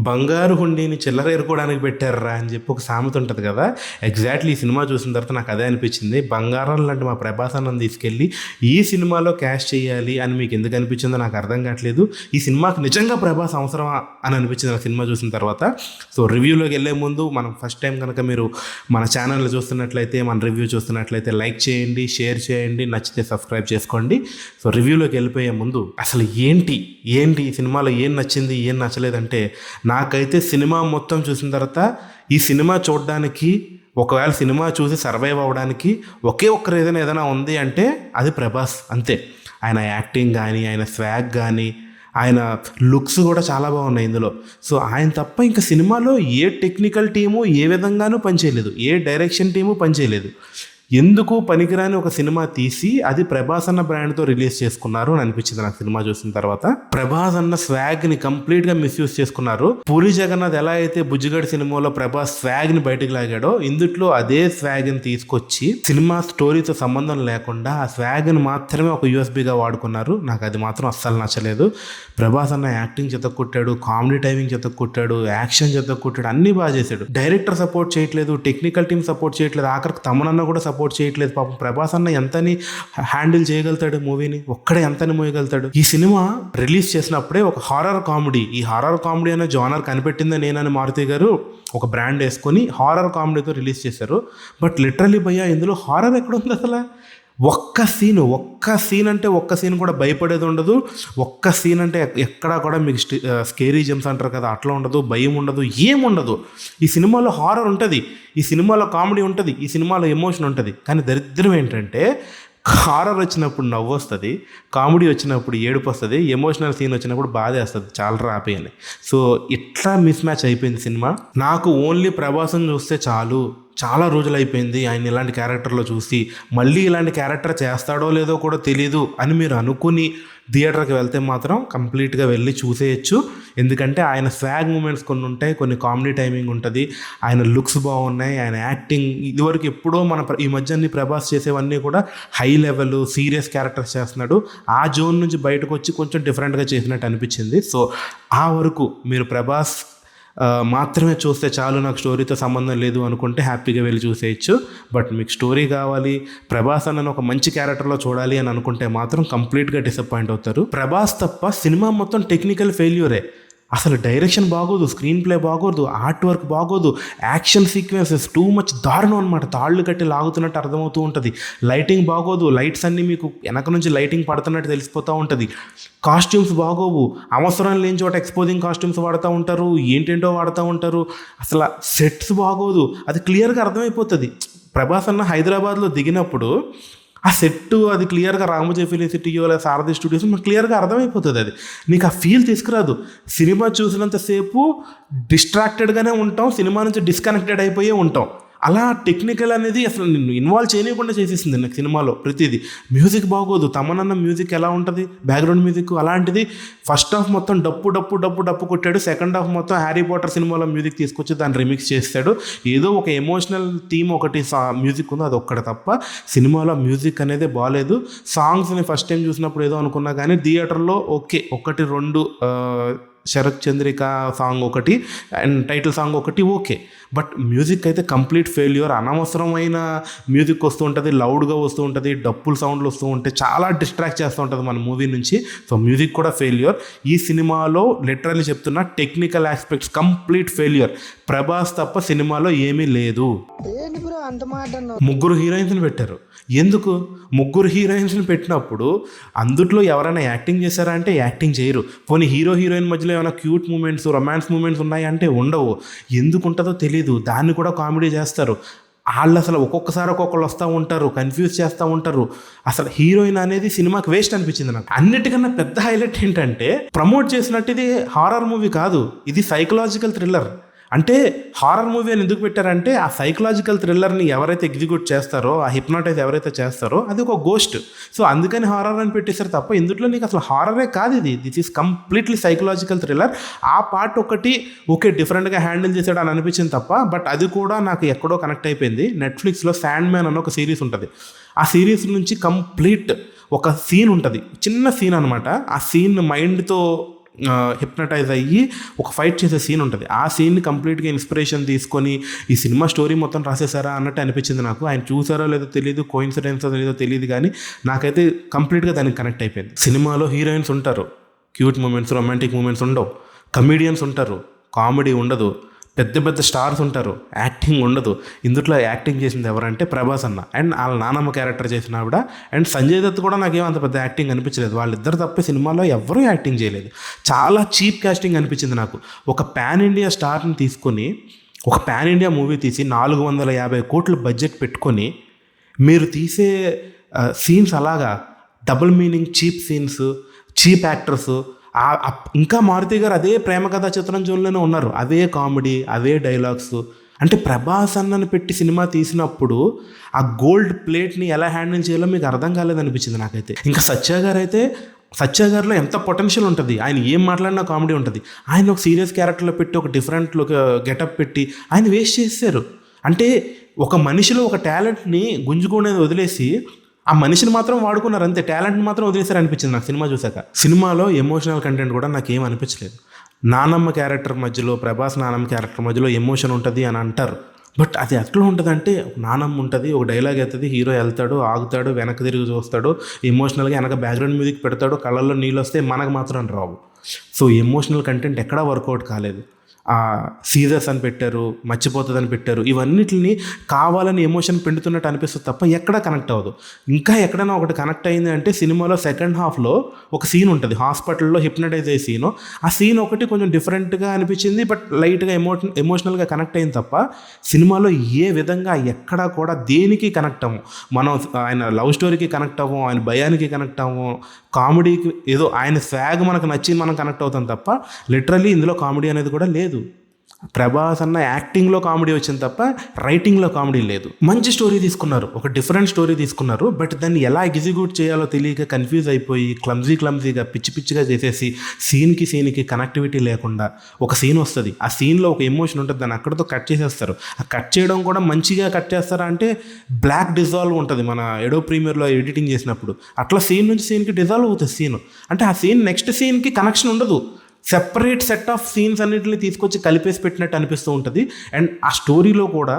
బంగారు హుండీని చిల్లర ఏరుకోవడానికి పెట్టారా అని చెప్పి ఒక సామెత ఉంటుంది కదా. ఎగ్జాక్ట్లీ ఈ సినిమా చూసిన తర్వాత నాకు అదే అనిపించింది. బంగారం లాంటి మా ప్రభాస్ అన్నని తీసుకెళ్ళి ఈ సినిమాలో క్యాష్ చేయాలి అని మీకు ఎందుకు అనిపించిందో నాకు అర్థం కావట్లేదు. ఈ సినిమాకి నిజంగా ప్రభాస్ అవసరమా అని అనిపించింది నాకు సినిమా చూసిన తర్వాత. సో రివ్యూలోకి వెళ్ళే ముందు మనం ఫస్ట్ టైం కనుక మీరు మన ఛానల్ చూస్తున్నట్లయితే, మన రివ్యూ చూస్తున్నట్లయితే లైక్ చేయండి, షేర్ చేయండి, నచ్చితే సబ్స్క్రైబ్ చేసుకోండి. సో రివ్యూలోకి వెళ్ళిపోయే ముందు అసలు ఏంటి ఈ సినిమాలో ఏం నచ్చింది ఏం నచ్చలేదంటే, నాకైతే సినిమా మొత్తం చూసిన తర్వాత ఈ సినిమా చూడడానికి, ఒకవేళ సినిమా చూసి సర్వైవ్ అవ్వడానికి ఒకే ఒక్క రీజన్ ఏదైనా ఉంది అంటే అది ప్రభాస్ అంతే. ఆయన యాక్టింగ్ కానీ, ఆయన స్వాగ్ కానీ, ఆయన లుక్స్ కూడా చాలా బాగున్నాయి ఇందులో. సో ఆయన తప్ప ఇంకా సినిమాలో ఏ టెక్నికల్ టీము ఏ విధంగానూ పనిచేయలేదు, ఏ డైరెక్షన్ టీము పనిచేయలేదు. ఎందుకు పనికిరాని ఒక సినిమా తీసి అది ప్రభాస్ అన్న బ్రాండ్తో రిలీజ్ చేసుకున్నారు అని అనిపించింది నాకు సినిమా చూసిన తర్వాత. ప్రభాస్ అన్న స్వాగ్ని కంప్లీట్గా మిస్యూజ్ చేసుకున్నారు. పూరి జగన్నాథ్ ఎలా అయితే బుజ్జిగాడి సినిమాలో ప్రభాస్ స్వాగ్ని బయటకు లాగాడో, ఇందుట్లో అదే స్వాగ్ని తీసుకొచ్చి సినిమా స్టోరీతో సంబంధం లేకుండా ఆ స్వాగ్ని మాత్రమే ఒక యూఎస్బీగా వాడుకున్నారు. నాకు అది మాత్రం అస్సలు నచ్చలేదు. ప్రభాస్ అన్న యాక్టింగ్ చెతక్కొట్టాడు, కామెడీ టైమింగ్ చెతక్కొట్టాడు, యాక్షన్ చెతక్కొట్టాడు, అన్నీ బాగా చేశాడు. డైరెక్టర్ సపోర్ట్ చేయట్లేదు, టెక్నికల్ టీమ్ సపోర్ట్ చేయట్లేదు, ఆఖరికి తమనన్న కూడా సపోర్ట్ చేయట్లేదు. పాపం ప్రభాస్ అన్న ఎంతని హ్యాండిల్ చేయగలుగుతాడు మూవీని, ఒక్కడే ఎంతని మోయగలుగుతాడు. ఈ సినిమా రిలీజ్ చేసినప్పుడే ఒక హారర్ కామెడీ, ఈ హారర్ కామెడీ అనే జానర్ కనిపెట్టిందే నేనని మారుతి గారు ఒక బ్రాండ్ వేసుకొని హారర్ కామెడీతో రిలీజ్ చేశారు. బట్ లిటరలీ భయ్యా ఇందులో హారర్ ఎక్కడ ఉంది అసలు? ఒక్క సీన్ అంటే ఒక్క సీన్ కూడా భయపడేది ఉండదు. ఒక్క సీన్ అంటే ఎక్కడా కూడా మీకు స్కేరీ జంప్స్ అంటారు కదా, అట్లా ఉండదు, భయం ఉండదు, ఏముండదు. ఈ సినిమాలో హారర్ ఉంటుంది, ఈ సినిమాలో కామెడీ ఉంటుంది, ఈ సినిమాలో ఎమోషన్ ఉంటుంది. కానీ దరిద్రం ఏంటంటే హారర్ వచ్చినప్పుడు నవ్వు వస్తుంది, కామెడీ వచ్చినప్పుడు ఏడుపు వస్తుంది, ఎమోషనల్ సీన్ వచ్చినప్పుడు బాధ వేస్తుంది, చాలా ఆపేయాలి. సో ఇట్లా మిస్ మ్యాచ్ అయిపోయింది సినిమా. నాకు ఓన్లీ ప్రభాసం చూస్తే చాలు, చాలా రోజులు అయిపోయింది ఆయన ఇలాంటి క్యారెక్టర్లో చూసి, మళ్ళీ ఇలాంటి క్యారెక్టర్ చేస్తాడో లేదో కూడా తెలీదు అని మీరు అనుకుని థియేటర్కి వెళ్తే మాత్రం కంప్లీట్గా వెళ్ళి చూసేయచ్చు. ఎందుకంటే ఆయన స్వాగ్ మూమెంట్స్ కొన్ని ఉంటాయి, కొన్ని కామెడీ టైమింగ్ ఉంటుంది, ఆయన లుక్స్ బాగున్నాయి, ఆయన యాక్టింగ్ ఇదివరకు ఎప్పుడో ఈ మధ్య అన్ని ప్రభాస్ చేసేవన్నీ కూడా హై లెవెల్ సీరియస్ క్యారెక్టర్స్ చేస్తున్నాడు. ఆ జోన్ నుంచి బయటకు వచ్చి కొంచెం డిఫరెంట్గా చేసినట్టు అనిపించింది. సో ఆ వరకు మీరు ప్రభాస్ మాత్రమే చూస్తే చాలు, నాకు స్టోరీతో సంబంధం లేదు అనుకుంటే హ్యాపీగా వెళ్ళి చూసేయచ్చు. బట్ మీకు స్టోరీ కావాలి, ప్రభాస్ అన్న ఒక మంచి క్యారెక్టర్లో చూడాలి అని అనుకుంటే మాత్రం కంప్లీట్గా డిసప్పాయింట్ అవుతారు. ప్రభాస్ తప్ప సినిమా మొత్తం టెక్నికల్ ఫెయిల్యూరే. అసలు డైరెక్షన్ బాగోదు, స్క్రీన్ ప్లే బాగోదు, ఆర్ట్ వర్క్ బాగోదు, యాక్షన్ సీక్వెన్సెస్ టూ మచ్ దారుణం అనమాట. తాళ్ళు కట్టి లాగుతున్నట్టు అర్థమవుతూ ఉంటుంది. లైటింగ్ బాగోదు, లైట్స్ అన్నీ మీకు వెనక నుంచి లైటింగ్ పడుతున్నట్టు తెలిసిపోతూ ఉంటుంది. కాస్ట్యూమ్స్ బాగోవు, అవసరం లేని చోట ఎక్స్పోజింగ్ కాస్ట్యూమ్స్ వాడుతూ ఉంటారు, ఏంటేంటో వాడుతూ ఉంటారు. అసలు సెట్స్ బాగోదు, అది క్లియర్గా అర్థమైపోతుంది. ప్రభాస్ అన్న హైదరాబాద్లో దిగినప్పుడు ఆ సెట్టు అది క్లియర్గా రామోజీ ఫిలిం సిటీయో లేదా సారథి స్టూడియోస్ మనకు క్లియర్గా అర్థమైపోతుంది. అది నీకు ఆ ఫీల్ తీసుకురాదు. సినిమా చూసినంతసేపు డిస్ట్రాక్టెడ్గానే ఉంటాం, సినిమా నుంచి డిస్కనెక్టెడ్ అయిపోయే ఉంటాం. అలా టెక్నికల్ అనేది అసలు నిన్ను ఇన్వాల్వ్ చేయకుండా చేసేసింది నాకు సినిమాలో ప్రతిదీ. మ్యూజిక్ బాగోదు, తమనన్న మ్యూజిక్ ఎలా ఉంటుంది, బ్యాక్గ్రౌండ్ మ్యూజిక్ అలాంటిది. ఫస్ట్ హాఫ్ మొత్తం డప్పు కొట్టాడు, సెకండ్ హాఫ్ మొత్తం హ్యారీ పాటర్ సినిమాలో మ్యూజిక్ తీసుకొచ్చి దాన్ని రిమిక్స్ చేస్తాడు. ఏదో ఒక ఎమోషనల్ థీమ్ ఒకటి మ్యూజిక్ ఉందో అది ఒక్కటి తప్ప సినిమాలో మ్యూజిక్ అనేది బాగాలేదు. సాంగ్స్ని ఫస్ట్ టైం చూసినప్పుడు ఏదో అనుకున్నా కానీ థియేటర్లో ఓకే, ఒకటి రెండు శరత్ చంద్రిక సాంగ్ ఒకటి అండ్ టైటిల్ సాంగ్ ఒకటి ఓకే. బట్ మ్యూజిక్ అయితే కంప్లీట్ ఫెయిల్యూర్. అనవసరమైన మ్యూజిక్ వస్తూ ఉంటుంది, లౌడ్గా వస్తూ ఉంటుంది, డప్పుల సౌండ్లు వస్తూ ఉంటాయి, చాలా డిస్ట్రాక్ట్ చేస్తూ ఉంటుంది మన మూవీ నుంచి. సో మ్యూజిక్ కూడా ఫెయిల్యూర్. ఈ సినిమాలో లిటరల్లీ చెప్తున్నా technical aspects complete failure. Prabhas తప్ప సినిమాలో ఏమీ లేదు. ముగ్గురు హీరోయిన్స్ని పెట్టారు. ఎందుకు ముగ్గురు హీరోయిన్స్ని పెట్టినప్పుడు అందుట్లో ఎవరైనా యాక్టింగ్ చేశారా అంటే యాక్టింగ్ చేయరు. పోనీ హీరోయిన్ మధ్యలో ఏమైనా క్యూట్ మూమెంట్స్, రొమాన్స్ మూమెంట్స్ ఉన్నాయి అంటే ఉండవు. ఎందుకు ఉంటుందో తెలీదు, దాన్ని కూడా కామెడీ చేస్తారు. వాళ్ళు అసలు ఒక్కొక్కసారి ఒక్కొక్కరు వస్తూ ఉంటారు, కన్ఫ్యూజ్ చేస్తూ ఉంటారు. అసలు హీరోయిన్ అనేది సినిమాకి వేస్ట్ అనిపించింది నాకు. అన్నిటికన్నా పెద్ద హైలైట్ ఏంటంటే ప్రమోట్ చేసినట్టు ఇది హారర్ మూవీ కాదు, ఇది సైకలాజికల్ థ్రిల్లర్. అంటే హారర్ మూవీ అని ఎందుకు పెట్టారంటే ఆ సైకలాజికల్ థ్రిల్లర్ని ఎవరైతే ఎగ్జిక్యూట్ చేస్తారో, ఆ హిప్నాటైజ్ ఎవరైతే చేస్తారో అది ఒక గోస్ట్. సో అందుకని హారర్ అని పెట్టేశారు తప్ప ఇందులో నీకు అసలు హారరే కాదు. This is completely psychological thriller. ఆ పార్ట్ ఒకటి ఓకే డిఫరెంట్గా హ్యాండిల్ చేశాడు అని అనిపించింది తప్ప, బట్ అది కూడా నాకు ఎక్కడో కనెక్ట్ అయిపోయింది. నెట్ఫ్లిక్స్లో శాండ్ మ్యాన్ అని ఒక సిరీస్ ఉంటుంది. ఆ సిరీస్ నుంచి కంప్లీట్ ఒక సీన్ ఉంటుంది, చిన్న సీన్ అనమాట. ఆ సీన్ మైండ్తో హిప్నటైజ్ అయ్యి ఒక ఫైట్ చేసే సీన్ ఉంటుంది. ఆ సీన్ని కంప్లీట్గా ఇన్స్పిరేషన్ తీసుకొని ఈ సినిమా స్టోరీ మొత్తం రాసేసారా అన్నట్టు అనిపించింది నాకు. ఆయన చూసారో లేదో తెలియదు, కోయిన్సిడెన్స్ లేదో తెలియదు, కానీ నాకైతే కంప్లీట్గా దానికి కనెక్ట్ అయిపోయింది. సినిమాలో హీరోయిన్స్ ఉంటారు, క్యూట్ మూమెంట్స్, రొమాంటిక్ మూమెంట్స్ ఉండవు. కమీడియన్స్ ఉంటారు, కామెడీ ఉండదు. పెద్ద పెద్ద స్టార్స్ ఉంటారు, యాక్టింగ్ ఉండదు. ఇందులో యాక్టింగ్ చేసింది ఎవరంటే ప్రభాస్ అన్న అండ్ వాళ్ళ నానమ్మ క్యారెక్టర్ చేసిన ఆవిడ. అండ్ సంజయ్ దత్ కూడా నాకేం అంత పెద్ద యాక్టింగ్ అనిపించలేదు. వాళ్ళిద్దరు తప్పే సినిమాలో ఎవరూ యాక్టింగ్ చేయలేదు. చాలా చీప్ కాస్టింగ్ అనిపించింది నాకు. ఒక పాన్ ఇండియా స్టార్ని తీసుకొని ఒక పాన్ ఇండియా మూవీ తీసి 450 కోట్ల బడ్జెట్ పెట్టుకొని మీరు తీసే సీన్స్ అలాగా double meaning, cheap scenes, cheap actors. ఇంకా మారుతి గారు అదే ప్రేమ కథా చిత్రం జోన్లోనే ఉన్నారు, అవే కామెడీ, అవే డైలాగ్స్. అంటే ప్రభాస్ అన్నని పెట్టి సినిమా తీసినప్పుడు ఆ గోల్డ్ ప్లేట్ని ఎలా హ్యాండిల్ చేయాలో మీకు అర్థం కాలేదనిపించింది నాకైతే. ఇంకా సత్య గారు అయితే, సత్య గారిలో ఎంత పొటెన్షియల్ ఉంటుంది, ఆయన ఏం మాట్లాడినా కామెడీ ఉంటుంది. ఆయన ఒక సీరియస్ క్యారెక్టర్లో పెట్టి ఒక డిఫరెంట్ గెటప్ పెట్టి ఆయన వేస్ట్ చేశారు. అంటే ఒక మనిషిలో ఒక టాలెంట్ని గుంజుకునేది వదిలేసి ఆ మనిషిని మాత్రం వాడుకున్నారు అంతే, టాలెంట్ని మాత్రం వదిలేసారు అనిపించింది నాకు సినిమా చూసాక. సినిమాలో ఎమోషనల్ కంటెంట్ కూడా నాకు ఏం అనిపించలేదు. నానమ్మ క్యారెక్టర్ మధ్యలో, ప్రభాస్ నానమ్మ క్యారెక్టర్ మధ్యలో ఎమోషన్ ఉంటుంది అని అంటారు, బట్ అది ఎట్లా ఉంటుంది అంటే, నానమ్మ ఉంటుంది, ఒక డైలాగ్ అవుతుంది, హీరో వెళ్తాడు, ఆగుతాడు, వెనక్కి తిరిగి చూస్తాడు, ఎమోషనల్గా వెనక బ్యాక్గ్రౌండ్ మ్యూజిక్ పెడతాడు, కళ్ళల్లో నీళ్ళు వస్తే మనకు మాత్రం రావు. సో ఎమోషనల్ కంటెంట్ ఎక్కడా వర్కౌట్ కాలేదు. సీజర్స్ అని పెట్టారు, మర్చిపోతుందని పెట్టారు, ఇవన్నిటిని కావాలని ఎమోషన్ పెడుతున్నట్టు అనిపిస్తుంది తప్ప ఎక్కడా కనెక్ట్ అవ్వదు. ఇంకా ఎక్కడైనా ఒకటి కనెక్ట్ అయింది అంటే సినిమాలో సెకండ్ హాఫ్లో ఒక సీన్ ఉంటుంది, హాస్పిటల్లో హిప్నటైజ్ అయ్యే సీను. ఆ సీన్ ఒకటి కొంచెం డిఫరెంట్గా అనిపించింది, బట్ లైట్గా ఎమోషనల్గా కనెక్ట్ అయింది తప్ప సినిమాలో ఏ విధంగా ఎక్కడా కూడా దేనికి కనెక్ట్ అవ్వం. మనం ఆయన లవ్ స్టోరీకి కనెక్ట్ అవ్వం, ఆయన భయానికి కనెక్ట్ అవ్వం, కామెడీకి ఏదో ఆయన స్వాగ్ మనకు నచ్చింది మనం కనెక్ట్ అవుతాం తప్ప లిటరల్లీ ఇందులో కామెడీ అనేది కూడా లేదు. ప్రభాస్ అన్న యాక్టింగ్లో కామెడీ వచ్చింది తప్ప రైటింగ్లో కామెడీ లేదు. మంచి స్టోరీ తీసుకున్నారు, ఒక డిఫరెంట్ స్టోరీ తీసుకున్నారు, బట్ దాన్ని ఎలా ఎగ్జిక్యూట్ చేయాలో తెలియక కన్ఫ్యూజ్ అయిపోయి క్లమ్జీగా పిచ్చిగా చేసేసి సీన్కి కనెక్టివిటీ లేకుండా ఒక సీన్ వస్తుంది, ఆ సీన్లో ఒక ఎమోషన్ ఉంటుంది, దాన్ని అక్కడితో కట్ చేసేస్తారు. ఆ కట్ చేయడం కూడా మంచిగా కట్ చేస్తారా అంటే బ్లాక్ డిజాల్వ్ ఉంటుంది మన ఎడో ప్రీమియర్లో ఎడిటింగ్ చేసినప్పుడు, అట్లా సీన్ నుంచి సీన్కి డిజాల్వ్ అవుతుంది సీన్. అంటే ఆ సీన్ నెక్స్ట్ సీన్కి కనెక్షన్ ఉండదు, సెపరేట్ సెట్ ఆఫ్ సీన్స్ అన్నింటిని తీసుకొచ్చి కలిపేసి పెట్టినట్టు అనిపిస్తూ ఉంటుంది. అండ్ ఆ స్టోరీలో కూడా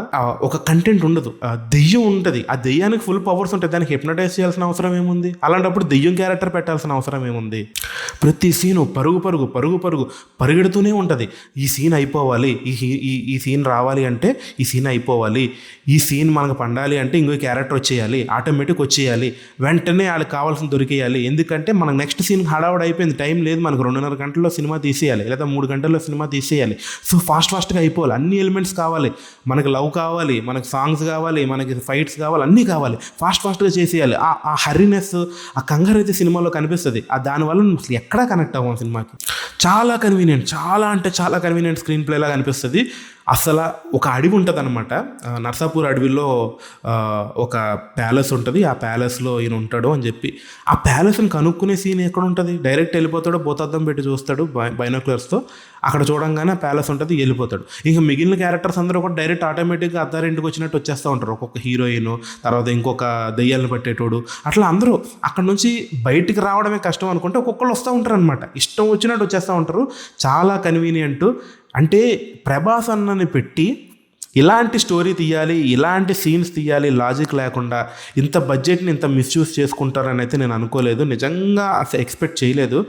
ఒక కంటెంట్ ఉండదు, దెయ్యం ఉంటుంది, ఆ దెయ్యానికి ఫుల్ పవర్స్ ఉంటాయి, దానికి హిప్నటైజ్ చేయాల్సిన అవసరం ఏముంది? అలాంటప్పుడు దెయ్యం క్యారెక్టర్ పెట్టాల్సిన అవసరం ఏముంది? ప్రతి సీను పరుగు పరిగెడుతూనే ఉంటుంది. ఈ సీన్ అయిపోవాలి, ఈ సీన్ రావాలి అంటే ఈ సీన్ అయిపోవాలి, ఈ సీన్ మనకు పండాలి అంటే ఇంకో క్యారెక్టర్ వచ్చేయాలి, ఆటోమేటిక్ వచ్చేయాలి, వెంటనే వాళ్ళకి కావాల్సిన దొరికేయాలి. ఎందుకంటే మనకు నెక్స్ట్ సీన్ హడావుడి అయిపోయింది, టైం లేదు మనకు, 2.5 గంటల్లో సినిమా తీసేయాలి లేదా 3 గంటల్లో సినిమా తీసేయాలి. సో ఫాస్ట్గా అయిపోవాలి, అన్ని ఎలిమెంట్స్ కావాలి, మనకి లవ్ కావాలి, మనకి సాంగ్స్ కావాలి, మనకి ఫైట్స్ కావాలి, అన్నీ కావాలి, ఫాస్ట్గా చేసేయాలి. ఆ హర్రీనెస్, ఆ కంగారు అయితే సినిమాలో కనిపిస్తుంది. దానివల్ల అసలు ఎక్కడా కనెక్ట్ అవ్వం సినిమాకి. చాలా కన్వీనియంట్ స్క్రీన్ ప్లే లాగా అనిపిస్తుంది. అసలు ఒక అడవి ఉంటుంది అనమాట, నర్సాపూర్ అడవిలో ఒక ప్యాలెస్ ఉంటుంది, ఆ ప్యాలెస్లో ఈయన ఉంటాడు అని చెప్పి ఆ ప్యాలెస్ని కనుక్కునే సీన్ ఎక్కడ ఉంటుంది? డైరెక్ట్ వెళ్ళిపోతాడు, భూతద్దం పెట్టి చూస్తాడు బైనోక్యులర్స్తో, అక్కడ చూడంగానే ప్యాలెస్ ఉంటుంది, వెళ్ళిపోతాడు. ఇంకా మిగిలిన క్యారెక్టర్స్ అందరూ కూడా డైరెక్ట్ ఆటోమేటిక్గా అత్తారింటికి వచ్చినట్టు వచ్చేస్తూ ఉంటారు. ఒక్కొక్క హీరోయిన్, తర్వాత ఇంకొక దెయ్యాలను పట్టేటోడు, అట్లా అందరూ అక్కడ నుంచి బయటికి రావడమే కష్టం అనుకుంటే ఒక్కొక్కరు వస్తూ ఉంటారు అనమాట, ఇష్టం వచ్చినట్టు వచ్చేస్తూ ఉంటారు. చాలా కన్వీనియంట్. అంటే ప్రభాస్ అన్నని పెట్టి ఇలాంటి స్టోరీ తీయాలి, ఇలాంటి సీన్స్ తీయాలి, లాజిక్ లేకుండా ఇంత బడ్జెట్ని ఇంత మిస్యూజ్ చేసుకుంటారని అయితే నేను అనుకోలేదు, నిజంగా అసలు ఎక్స్పెక్ట్ చేయలేదు.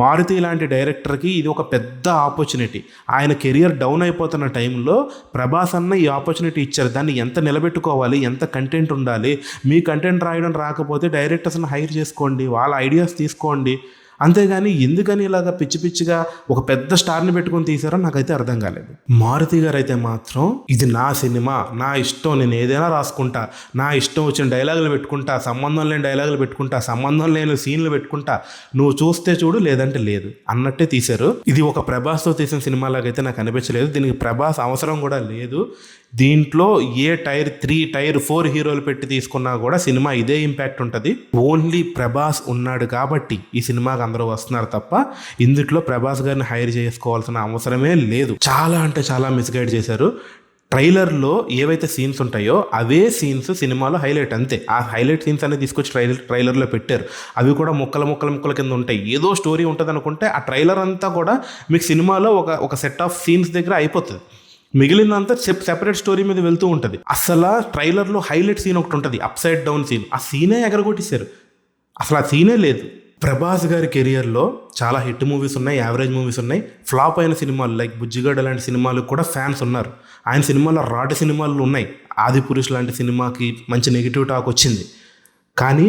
మారుతి లాంటి డైరెక్టర్కి ఇది ఒక పెద్ద ఆపర్చునిటీ. ఆయన కెరియర్ డౌన్ అయిపోతున్న టైంలో ప్రభాస్ అన్న ఈ ఆపర్చునిటీ ఇచ్చారు. దాన్ని ఎంత నిలబెట్టుకోవాలి, ఎంత కంటెంట్ ఉండాలి. మీ కంటెంట్ రాయడం రాకపోతే డైరెక్టర్స్ని హైర్ చేసుకోండి, వాళ్ళ ఐడియాస్ తీసుకోండి, అంతేగాని ఎందుకని ఇలాగా పిచ్చిగా ఒక పెద్ద స్టార్ని పెట్టుకొని తీసారో నాకైతే అర్థం కాలేదు. మారుతి గారు అయితే మాత్రం ఇది నా సినిమా, నా ఇష్టం, నేను ఏదైనా రాసుకుంటా, నా ఇష్టం వచ్చిన డైలాగులు పెట్టుకుంటా, సంబంధం లేని డైలాగులు పెట్టుకుంటా, సంబంధం లేని సీన్లు పెట్టుకుంటా, నువ్వు చూస్తే చూడు లేదంటే లేదు అన్నట్టే తీశారు. ఇది ఒక ప్రభాస్తో తీసిన సినిమా లాగైతే నాకు అనిపించలేదు. దీనికి ప్రభాస్ అవసరం కూడా లేదు. దీంట్లో ఏ టైర్ 3, టైర్ 4 హీరోలు పెట్టి తీసుకున్నా కూడా సినిమా ఇదే ఇంపాక్ట్ ఉంటుంది. ఓన్లీ ప్రభాస్ ఉన్నాడు కాబట్టి ఈ సినిమాకి అందరూ వస్తున్నారు తప్ప ఇందులో ప్రభాస్ గారిని హైర్ చేసుకోవాల్సిన అవసరమే లేదు. చాలా మిస్గైడ్ చేశారు. ట్రైలర్లో ఏవైతే సీన్స్ ఉంటాయో అవే సీన్స్ సినిమాలో హైలైట్, అంతే. ఆ హైలైట్ సీన్స్ అనేది తీసుకొచ్చి ట్రైలర్లో పెట్టారు. అవి కూడా ముక్కల కింద ఉంటాయి. ఏదో స్టోరీ ఉంటుంది అనుకుంటే ఆ ట్రైలర్ అంతా కూడా మీకు సినిమాలో ఒక సెట్ ఆఫ్ సీన్స్ దగ్గర అయిపోతుంది. మిగిలినంతా సెపరేట్ స్టోరీ మీద వెళ్తూ ఉంటుంది. అసలు ట్రైలర్లో హైలైట్ సీన్ ఒకటి ఉంటుంది, అప్ సైడ్ డౌన్ సీన్. ఆ సీనే ఎగరగొట్టేశారు. అసలు ఆ సీనే లేదు. ప్రభాస్ గారి కెరియర్లో చాలా హిట్ మూవీస్ ఉన్నాయి, యావరేజ్ మూవీస్ ఉన్నాయి. ఫ్లాప్ అయిన సినిమాలు లైక్ బుజ్జిగడ్డ లాంటి సినిమాలకు కూడా ఫ్యాన్స్ ఉన్నారు. ఆయన సినిమాలో రాటి సినిమాలు ఉన్నాయి. ఆదిపురుష్ లాంటి సినిమాకి మంచి నెగిటివ్ టాక్ వచ్చింది. కానీ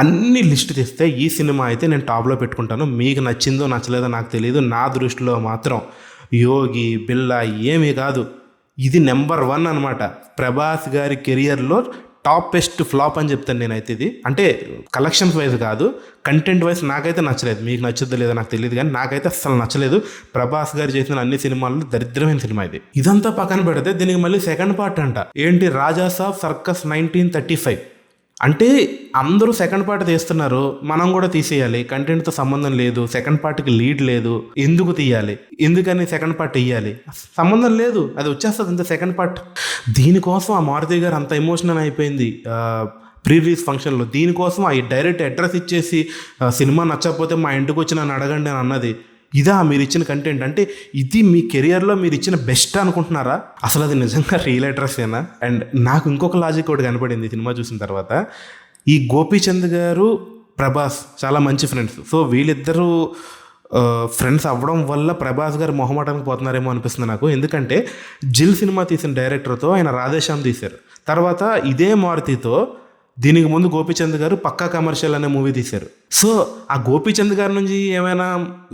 అన్ని లిస్ట్ తెస్తే ఈ సినిమా అయితే నేను టాప్లో పెట్టుకుంటాను. మీకు నచ్చిందో నచ్చలేదో నాకు తెలియదు. నా దృష్టిలో మాత్రం యోగి, బిల్లా ఏమీ కాదు, ఇది నెంబర్ 1 అనమాట. ప్రభాస్ గారి కెరియర్లో టాప్ బెస్ట్ ఫ్లాప్ అని చెప్తాను నేనైతే. ఇది అంటే కలెక్షన్స్ వైజ్ కాదు, కంటెంట్ వైజ్ నాకైతే నచ్చలేదు. మీకు నచ్చుద్దో లేదో నాకు తెలియదు, కానీ నాకైతే అసలు నచ్చలేదు. ప్రభాస్ గారు చేసిన అన్ని సినిమాల్లో దరిద్రమైన సినిమా ఇది. ఇదంతా పక్కన పెడితే దీనికి మళ్ళీ సెకండ్ పార్ట్ అంట. ఏంటి, రాజాసాబ్ సర్కస్ 1935 అంటే అందరూ సెకండ్ పార్ట్ తీస్తున్నారు, మనం కూడా తీసేయాలి. కంటెంట్తో సంబంధం లేదు, సెకండ్ పార్ట్కి లీడ్ లేదు, ఎందుకు తీయాలి, ఎందుకని సెకండ్ పార్ట్ వేయాలి, సంబంధం లేదు, అది వచ్చేస్తుంది అంతే సెకండ్ పార్ట్. దీనికోసం ఆ మారుతి గారు అంత ఎమోషనల్ అయిపోయింది ప్రీ రిలీజ్ ఫంక్షన్లో. దీనికోసం ఆ డైరెక్ట్ అడ్రస్ ఇచ్చేసి సినిమా నచ్చకపోతే మా ఇంటికి వచ్చి నన్ను అడగండి అని అన్నది. ఇదా మీరు ఇచ్చిన కంటెంట్? అంటే ఇది మీ కెరియర్లో మీరు ఇచ్చిన బెస్ట్ అనుకుంటున్నారా? అసలు అది నిజంగా రియల్ అడ్రస్సేనా? అండ్ నాకు ఇంకొక లాజిక్ ఒకటి కనపడింది సినిమా చూసిన తర్వాత. ఈ గోపీచంద్ గారు ప్రభాస్ చాలా మంచి ఫ్రెండ్స్. సో వీళ్ళిద్దరూ ఫ్రెండ్స్ అవ్వడం వల్ల ప్రభాస్ గారు మొహమాటానికి పోతున్నారేమో అనిపిస్తుంది నాకు. ఎందుకంటే జిల్ సినిమా తీసిన డైరెక్టర్తో ఆయన రాధేశ్యామ్ తీశారు. తర్వాత ఇదే మారుతితో దీనికి ముందు గోపీచంద్ గారు పక్కా కమర్షియల్ అనే మూవీ తీశారు. సో ఆ గోపీచంద్ గారి నుంచి ఏమైనా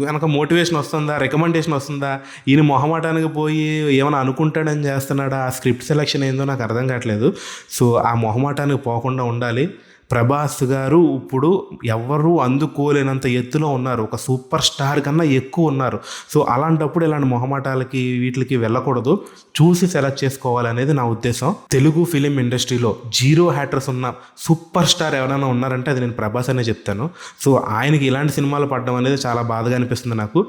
వెనక మోటివేషన్ వస్తుందా, రికమెండేషన్ వస్తుందా? ఈయన మొహమాటానికి పోయి ఏమైనా అనుకుంటాడని చేస్తున్నాడా? ఆ స్క్రిప్ట్ సెలెక్షన్ ఏందో నాకు అర్థం కావట్లేదు. సో ఆ మొహమాటానికి పోకుండా ఉండాలి. ప్రభాస్ గారు ఇప్పుడు ఎవరు అందుకోలేనంత ఎత్తులో ఉన్నారు, ఒక సూపర్ స్టార్ కన్నా ఎక్కువ ఉన్నారు. సో అలాంటప్పుడు ఇలాంటి మొహమాటాలకి వీటికి వెళ్ళకూడదు, చూసి సెలెక్ట్ చేసుకోవాలనేది నా ఉద్దేశం. తెలుగు ఫిలిం ఇండస్ట్రీలో జీరో హ్యాటర్స్ ఉన్న సూపర్ స్టార్ ఎవరైనా ఉన్నారంటే అది నేను ప్రభాస్ అనే చెప్తాను. సో ఆయనకి ఇలాంటి సినిమాలు పడడం అనేది చాలా బాధగా అనిపిస్తుంది నాకు.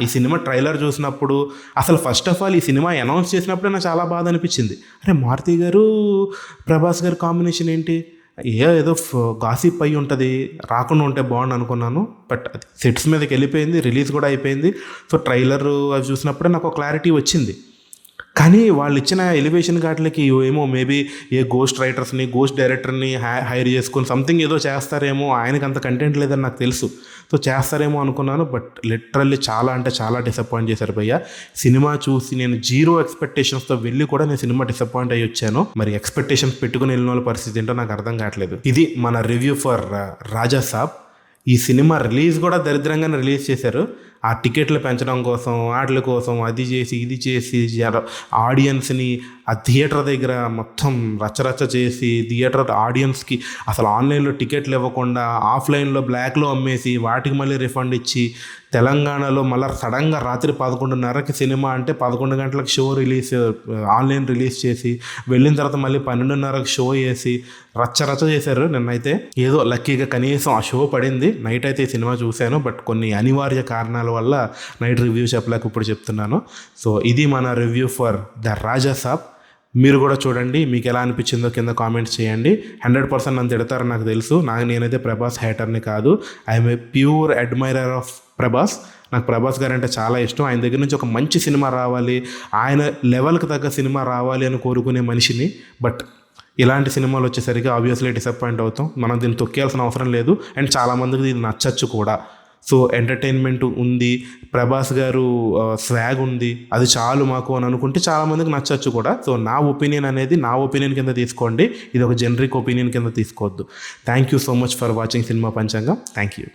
ఈ సినిమా ట్రైలర్ చూసినప్పుడు అసలు ఫస్ట్ ఆఫ్ ఆల్ ఈ సినిమా అనౌన్స్ చేసినప్పుడే నాకు చాలా బాధ అనిపించింది. అరే మారుతి గారు ప్రభాస్ గారు కాంబినేషన్ ఏంటి, ఏదో గాసిప్ అయి ఉంటుంది, రాకుండా ఉంటే బాగుండు అనుకున్నాను. బట్ అది సెట్స్ మీదకి వెళ్ళిపోయింది, రిలీజ్ కూడా అయిపోయింది. సో ట్రైలర్ అవి చూసినప్పుడే నాకు క్లారిటీ వచ్చింది. కానీ వాళ్ళు ఇచ్చిన ఎలివేషన్ గాట్లకి ఏమో మేబీ ఏ గోస్ట్ రైటర్స్ని, గోస్ట్ డైరెక్టర్ని హైర్ చేసుకొని సంథింగ్ ఏదో చేస్తారేమో, ఆయనకి అంత కంటెంట్ లేదని నాకు తెలుసు. సో చేస్తారేమో అనుకున్నాను. బట్ లిటరల్లీ చాలా అంటే చాలా డిసప్పాయింట్ చేశారు భయ్య. సినిమా చూసి నేను జీరో ఎక్స్పెక్టేషన్స్తో వెళ్ళి కూడా నేను సినిమా డిసప్పాయింట్ అయ్యి వచ్చాను. మరి ఎక్స్పెక్టేషన్స్ పెట్టుకుని వెళ్ళిన వాళ్ళ పరిస్థితి ఏంటో నాకు అర్థం కావట్లేదు. ఇది మన రివ్యూ ఫర్ రాజాసాబ్. ఈ సినిమా రిలీజ్ కూడా దరిద్రంగానే రిలీజ్ చేశారు. ఆ టికెట్లు పెంచడం కోసం, వాటి కోసం అది చేసి ఇది చేసి ఆడియన్స్ని ఆ థియేటర్ దగ్గర మొత్తం రచ్చరచ్చ చేసి థియేటర్ ఆడియన్స్కి అసలు ఆన్లైన్లో టికెట్లు ఇవ్వకుండా ఆఫ్లైన్లో బ్లాక్లో అమ్మేసి వాటికి మళ్ళీ రిఫండ్ ఇచ్చి తెలంగాణలో మళ్ళీ సడన్గా రాత్రి 11:30కి సినిమా అంటే 11 గంటలకు షో రిలీజ్, ఆన్లైన్ రిలీజ్ చేసి వెళ్ళిన తర్వాత మళ్ళీ 12:30కి షో వేసి రచ్చరచ్చ చేశారు. నిన్నైతే ఏదో లక్కీగా కనీసం ఆ షో పడింది. నైట్ అయితే ఈ సినిమా చూశాను, బట్ కొన్ని అనివార్య కారణాల వల్ల నైట్ రివ్యూ చెప్పలేక ఇప్పుడు చెప్తున్నాను. సో ఇది మన రివ్యూ ఫర్ ద రాజాసాబ్. మీరు కూడా చూడండి, మీకు ఎలా అనిపించిందో కింద కామెంట్స్ చేయండి. 100% నన్ను తిడతారని నాకు తెలుసు. నేనైతే ప్రభాస్ హేటర్ని కాదు, I'm a pure admirer of Prabhas. నాకు ప్రభాస్ గారు అంటే చాలా ఇష్టం. ఆయన దగ్గర నుంచి ఒక మంచి సినిమా రావాలి, ఆయన లెవెల్కి తగ్గ సినిమా రావాలి అని కోరుకునే మనిషిని. బట్ ఇలాంటి సినిమాలు వచ్చేసరికి ఆబ్వియస్లీ డిసప్పాయింట్ అవుతాం. మనం దీన్ని తొక్కేయాల్సిన అవసరం లేదు. అండ్ చాలామందికి ఇది నచ్చచ్చు కూడా. సో ఎంటర్టైన్మెంట్ ఉంది, ప్రభాస్ గారు స్వాగ్ ఉంది, అది చాలు మాకు అని అనుకుంటే చాలామందికి నచ్చచ్చు కూడా. సో నా ఒపీనియన్ అనేది నా ఒపీనియన్ కింద తీసుకోండి, ఇది ఒక జనరిక్ ఒపీనియన్ కింద తీసుకోవద్దు. Thank you so much for watching cinema Panchangam. Thank you.